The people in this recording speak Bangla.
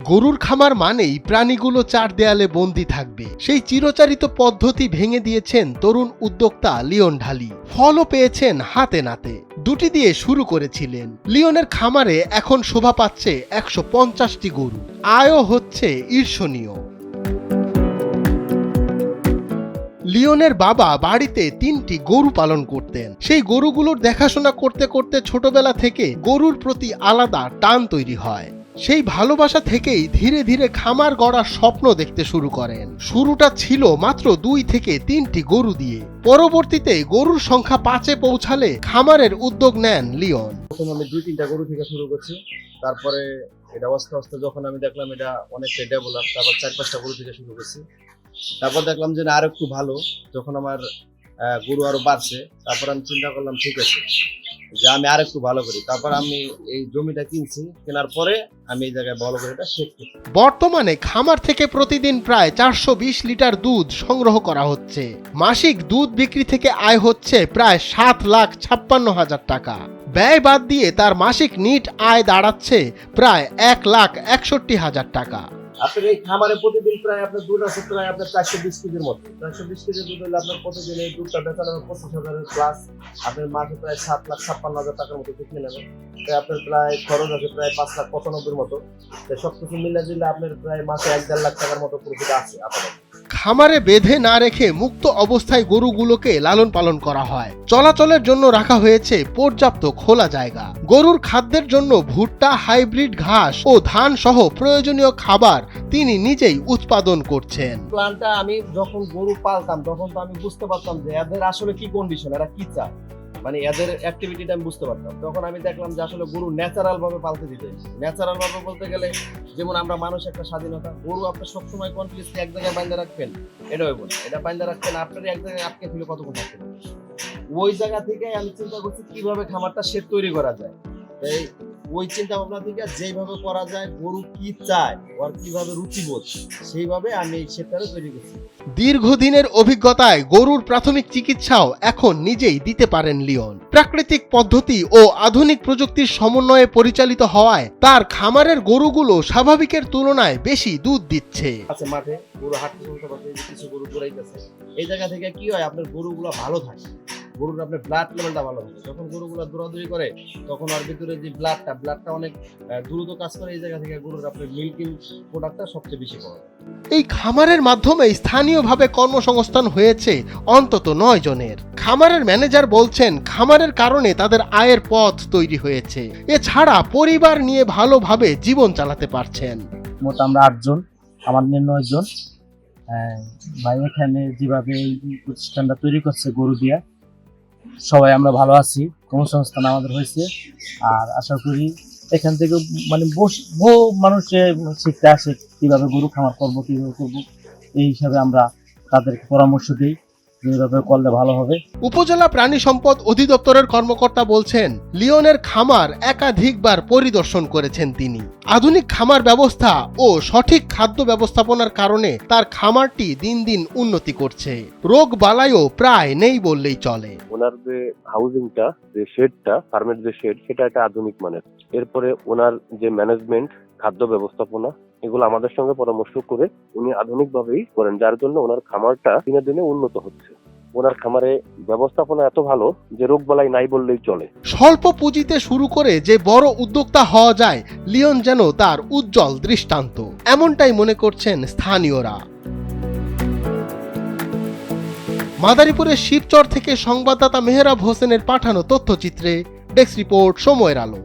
গরুর খামার মানেই প্রাণীগুলো চার দেয়ালে বন্দী থাকবে, সেই চিরচারিত পদ্ধতি ভেঙে দিয়েছেন তরুণ উদ্যোক্তা লিওন ঢালি। ফলও পেয়েছেন হাতে নাতে। দুটি দিয়ে শুরু করেছিলেন। লিওনের খামারে এখন শোভা পাচ্ছে 150টি গরু। আয়ও হচ্ছে ঈর্ষণীয়। লিওনের বাবা বাড়িতে 3টি গরু পালন করতেন। সেই গরুগুলোর দেখাশোনা করতে করতে ছোটবেলা থেকে গরুর প্রতি আলাদা টান তৈরি হয়। সেই ভালোবাসা থেকেই ধীরে ধীরে খামার গড়ার স্বপ্ন দেখতে শুরু করেন। শুরুটা ছিল মাত্র 2 থেকে 3টি গরু দিয়ে। পরবর্তীতে গরুর সংখ্যা 5-এ পৌঁছালে খামারের উদ্যোগ নেন লিওন। প্রথম আমি 2-3টা গরু থেকে শুরু করছি, তারপরে এটা আস্তে আস্তে যখন আমি দেখলাম এটা অনেকটা ডেভেলপ, তারপর 4-5টা গরু থেকে শুরু করছি। তারপর দেখলাম যে আর একটু ভালো, যখন আমার গরু আরো বাড়ছে, তারপর আমি চিন্তা করলাম ঠিক আছে যে আমি আর একটু ভালো করি। তারপর আমি এই জমিটা কিনছি, কেনার পরে আমি এই জায়গায় ভালো করে এটা শেষ করছি। বর্তমানে খামার থেকে প্রতিদিন প্রায় 420 লিটার দুধ সংগ্রহ করা হচ্ছে। মাসিক দুধ বিক্রি থেকে আয় হচ্ছে প্রায় 7,56,000 টাকা। ব্যয় বাদ দিয়ে তার মাসিক নিট আয় দাঁড়াচ্ছে প্রায় 1,61,000 টাকা। আপনার এই খামারে প্রতিদিন প্রায় আপনার দুধ আছে প্রায় আপনার 420 কেজির মতো। 420 কেজির দুধ হলে আপনার প্রতিদিন এই দুধটা বেচানো 25,000 প্লাস, আপনার মাসে প্রায় 7,56,000 টাকার মতো বিক্রি নেবেন। তাই আপনার প্রায় খরচ আছে প্রায় 5,95,000 মতো। তাই সবকিছু মিলে দিলে আপনার প্রায় মাসে 1-1.5 লাখ টাকার মতো প্রফিট আছে আপনার। খামারে বেঁধে না রেখে মুক্ত অবস্থায় গরুগুলোকে লালন পালন করা হয়। চলাচলের জন্য রাখা হয়েছে পর্যাপ্ত খোলা জায়গা। গরুর খাদ্যের জন্য ভুট্টা, হাইব্রিড ঘাস ও ধান সহ প্রয়োজনীয় খাবার তিনি নিজেই উৎপাদন করছেন। প্ল্যানটা আমি যখন গরু পালতাম তখন তো আমি বুঝতে পারতাম যে এদের আসলে কি কন্ডিশন, এরা কি চায়, মানে এদের অ্যাক্টিভিটিটা আমি বুঝতে পারতাম। তখন আমি দেখলাম যে আসলে গরু ন্যাচারাল ভাবে পালতে দিতে। ন্যাচারাল ভাবে বলতে গেলে যেমন আমরা মানুষ একটা স্বাধীনতা, গরু আপনি সবসময় কন্টিনিউসলি এক জায়গায় বাইন্ধা রাখবেন, এটা হইব না। এটা বাইন্ধা রাখবেন আপনার এক জায়গায় আটকে ফেলে কতক্ষণ থাকবেন। ওই জায়গা থেকে আমি চিন্তা করছি কিভাবে খামারটা শেড তৈরি করা যায়। তাই ওই চিন্তা ভাবনা থেকে যেভাবে করা যায়, গরু কি চায় আর কিভাবে রুচিবোধ, সেইভাবে আমি এই শেডটারে তৈরি করছি। দীর্ঘদিনের অভিজ্ঞতায় গরুর প্রাথমিক চিকিৎসাও এখন নিজেই দিতে পারেন লিওন। প্রাকৃতিক পদ্ধতি ও আধুনিক প্রযুক্তির সমন্বয়ে পরিচালিত হওয়ায় তার খামারের গরুগুলো স্বাভাবিকের তুলনায় বেশি দুধ দিচ্ছে। আছে মাঠে গরু হাঁটতে চলতে পারছে, কিছু গরু দৌড়াইতেছে। এই জায়গা থেকে কি হয়, আপনার গরুগুলো ভালো থাকে, গরুর আপনার ব্লাড লেভেলটা ভালো থাকে। যখন গরুগুলো দৌড়াদৌড়ি করে তখন ওর ভিতরে যে ব্লাডটা অনেক দ্রুত কাজ করে। এই জায়গা থেকে গরুর আপনার মিল্কিং প্রোডাক্টটা সবচেয়ে বেশি পাওয়া যায়। এই খামারের মাধ্যমে স্থানীয়ভাবে কর্মসংস্থান হয়েছে অন্তত 9 জনের। খামারের ম্যানেজার বলছেন খামারের কারণে তাদের আয়ের পথ তৈরি হয়েছে। এছাড়া পরিবার নিয়ে ভালোভাবে জীবন চালাতে পারছেন। মোট আমরা 8 জন, আমাদের 9 জন ভাই। এখানে যেভাবে এই প্রতিষ্ঠানটা তৈরি করছে গরু দিয়া, সবাই আমরা ভালো আছি, কর্মসংস্থান আমাদের হয়েছে। আর আশা করি এখান থেকে মানে বহু মানুষে শিখতে আসে কিভাবে গরু খামার করবো, কিভাবে করবো। এই হিসাবে আমরা তাদেরকে পরামর্শ দিই যেভাবে করলে ভালো হবে। উপজেলা প্রাণী সম্পদ অধিদপ্তরের কর্মকর্তা বলছেন লিওনের খামার একাধিকবার পরিদর্শন করেছেন তিনি। আধুনিক খামার ব্যবস্থা ও সঠিক খাদ্য ব্যবস্থাপনার কারণে তার খামারটি দিন দিন উন্নতি করছে। রোগ বালাইও প্রায় নেই বললেই চলে। ওনার যে হাউজিংটা, যে শেডটা, ফার্মের যে শেড, সেটা একটা আধুনিক মানের। এরপরে ওনার যে ম্যানেজমেন্ট, খাদ্য ব্যবস্থাপনা, এগুলো আমাদের সঙ্গে পরামর্শ করে উনি আধুনিকভাবেই করেন, যার জন্য ওনার খামারটা দিনে দিনে উন্নত হচ্ছে। ওনার খামারে ব্যবস্থাপনা এত ভালো যে রোগ বালাই নাই বললেই চলে। স্বল্প পুঁজিতে শুরু করে যে বড় উদ্যোক্তা হওয়া যায়, লিওন যেন তার উজ্জ্বল দৃষ্টান্ত, এমনটাই মনে করছেন স্থানীয়রা। মাদারীপুরের শিবচর থেকে সংবাদদাতা মেহরাব হোসেনের পাঠানো তথ্যচিত্রে ডেস্ক রিপোর্ট, সময়ের আলো।